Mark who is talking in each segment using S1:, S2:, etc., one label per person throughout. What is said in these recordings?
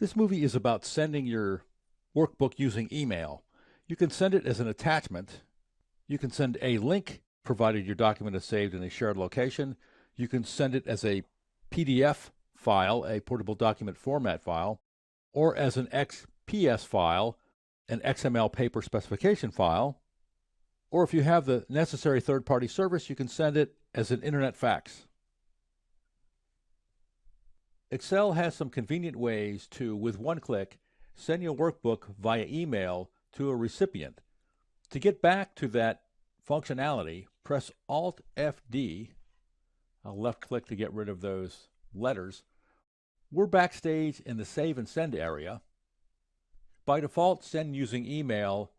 S1: This movie is about sending your workbook using email. You can send it as an attachment. You can send a link provided your document is saved in a shared location. You can send it as a PDF file, a portable document format file, or as an XPS file, an XML paper specification file. Or if you have the necessary third-party service, you can send it as an Internet Fax. Excel has some convenient ways to, with one click, send your workbook via email to a recipient. To get back to that functionality, press Alt-FD. I'll left-click to get rid of those letters. We're Backstage in the Save and Send area. By default, Send using email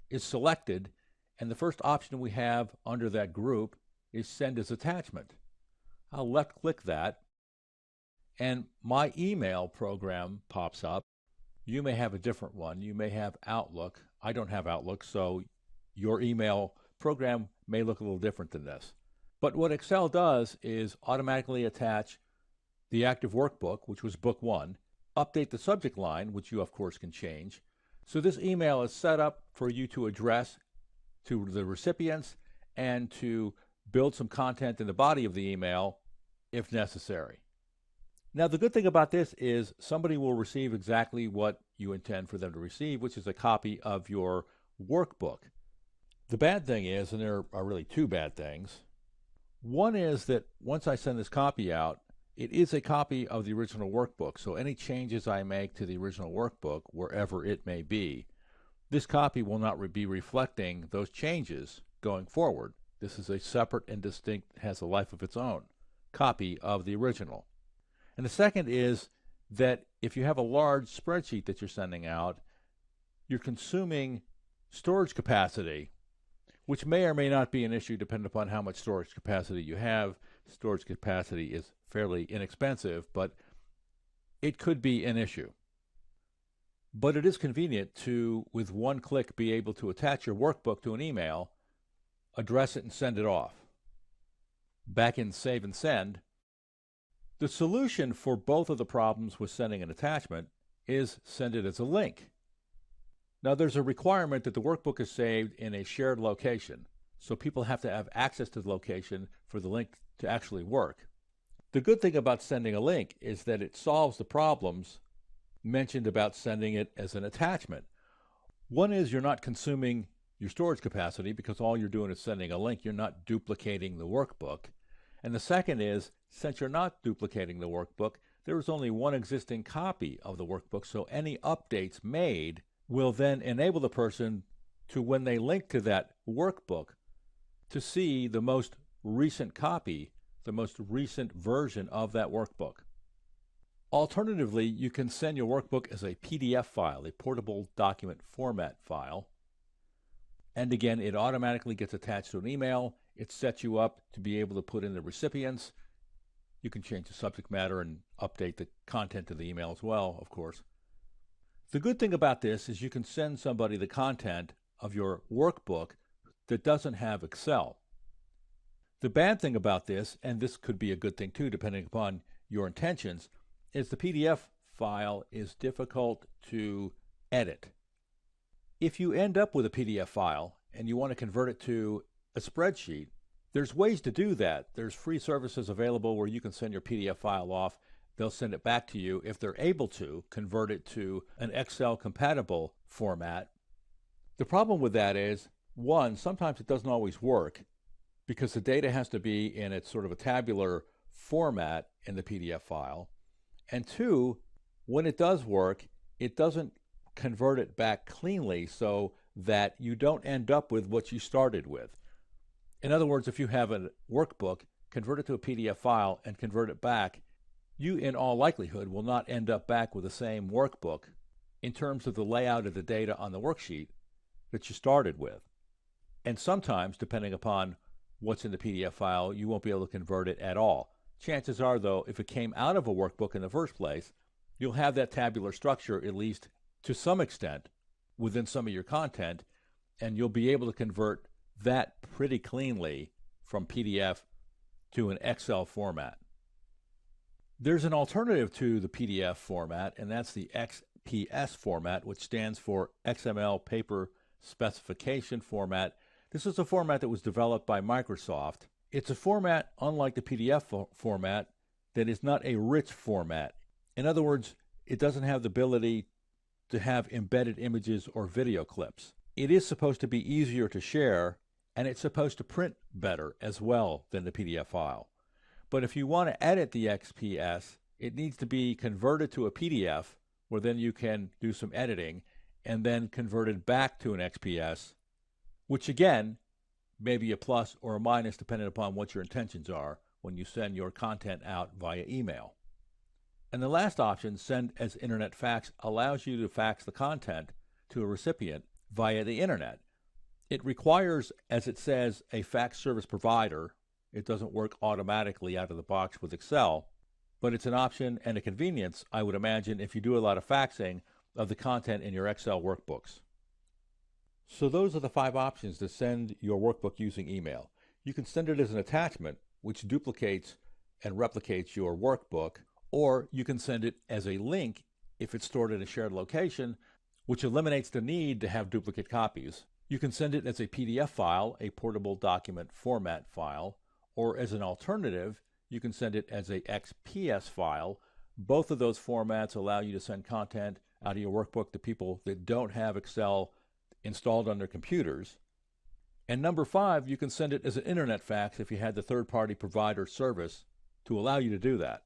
S1: is selected, and the first option we have under that group is Send as Attachment. I'll left-click that, and my email program pops up. You may have a different one. You may have Outlook. I don't have Outlook, so your email program may look a little different than this. But what Excel does is automatically attach the active workbook, which was book 1, update the subject line, which you of course can change. So this email is set up for you to address to the recipients and to build some content in the body of the email if necessary. Now, the good thing about this is somebody will receive exactly what you intend for them to receive, which is a copy of your workbook. The bad thing is, and there are really two bad things. One is that once I send this copy out, it is a copy of the original workbook, so any changes I make to the original workbook, wherever it may be, this copy will not be reflecting those changes going forward. This is a separate and distinct, has a life of its own, copy of the original. And the second is that if you have a large spreadsheet that you're sending out, you're consuming storage capacity, which may or may not be an issue depending upon how much storage capacity you have. Storage capacity is fairly inexpensive, but it could be an issue. But it is convenient to, with one click, be able to attach your workbook to an email, address it, and send it off. Back in Save and Send, the solution for both of the problems with sending an attachment is send it as a link. Now, there's a requirement that the workbook is saved in a shared location, so people have to have access to the location for the link to actually work. The good thing about sending a link is that it solves the problems mentioned about sending it as an attachment. One is you're not consuming your storage capacity because all you're doing is sending a link. You're not duplicating the workbook. And the second is, since you're not duplicating the workbook, there is only one existing copy of the workbook, so any updates made will then enable the person to, when they link to that workbook, to see the most recent copy, the most recent version of that workbook. Alternatively, you can send your workbook as a PDF file, a portable document format file. And again, it automatically gets attached to an email. It sets you up to be able to put in the recipients. You can change the subject matter and update the content of the email as well, of course. The good thing about this is you can send somebody the content of your workbook that doesn't have Excel. The bad thing about this, and this could be a good thing too, depending upon your intentions, is the PDF file is difficult to edit. If you end up with a PDF file and you want to convert it to a spreadsheet, there's ways to do that. There's free services available where you can send your PDF file off. They'll send it back to you if they're able to convert it to an Excel compatible format. The problem with that is, one, sometimes it doesn't always work because the data has to be in its sort of a tabular format in the PDF file. And two, when it does work, it doesn't convert it back cleanly so that you don't end up with what you started with. In other words, if you have a workbook, convert it to a PDF file and convert it back, you in all likelihood will not end up back with the same workbook in terms of the layout of the data on the worksheet that you started with. And sometimes, depending upon what's in the PDF file, you won't be able to convert it at all. Chances are, though, if it came out of a workbook in the first place, you'll have that tabular structure, at least to some extent, within some of your content, and you'll be able to convert that pretty cleanly from PDF to an Excel format. There's an alternative to the PDF format, and that's the XPS format, which stands for XML Paper Specification Format. This is a format that was developed by Microsoft. It's a format, unlike the PDF format, that is not a rich format. In other words, it doesn't have the ability to have embedded images or video clips. It is supposed to be easier to share, and it's supposed to print better as well than the PDF file. But if you want to edit the XPS, it needs to be converted to a PDF, where then you can do some editing, and then converted back to an XPS, which again may be a plus or a minus depending upon what your intentions are when you send your content out via email. And the last option, send as Internet Fax, allows you to fax the content to a recipient via the Internet. It requires, as it says, a fax service provider. It doesn't work automatically out of the box with Excel, but it's an option and a convenience, I would imagine, if you do a lot of faxing of the content in your Excel workbooks. So those are the 5 options to send your workbook using email. You can send it as an attachment, which duplicates and replicates your workbook, or you can send it as a link if it's stored in a shared location, which eliminates the need to have duplicate copies. You can send it as a PDF file, a portable document format file, or as an alternative, you can send it as a XPS file. Both of those formats allow you to send content out of your workbook to people that don't have Excel installed on their computers. And number 5, you can send it as an Internet Fax if you had the third-party provider service to allow you to do that.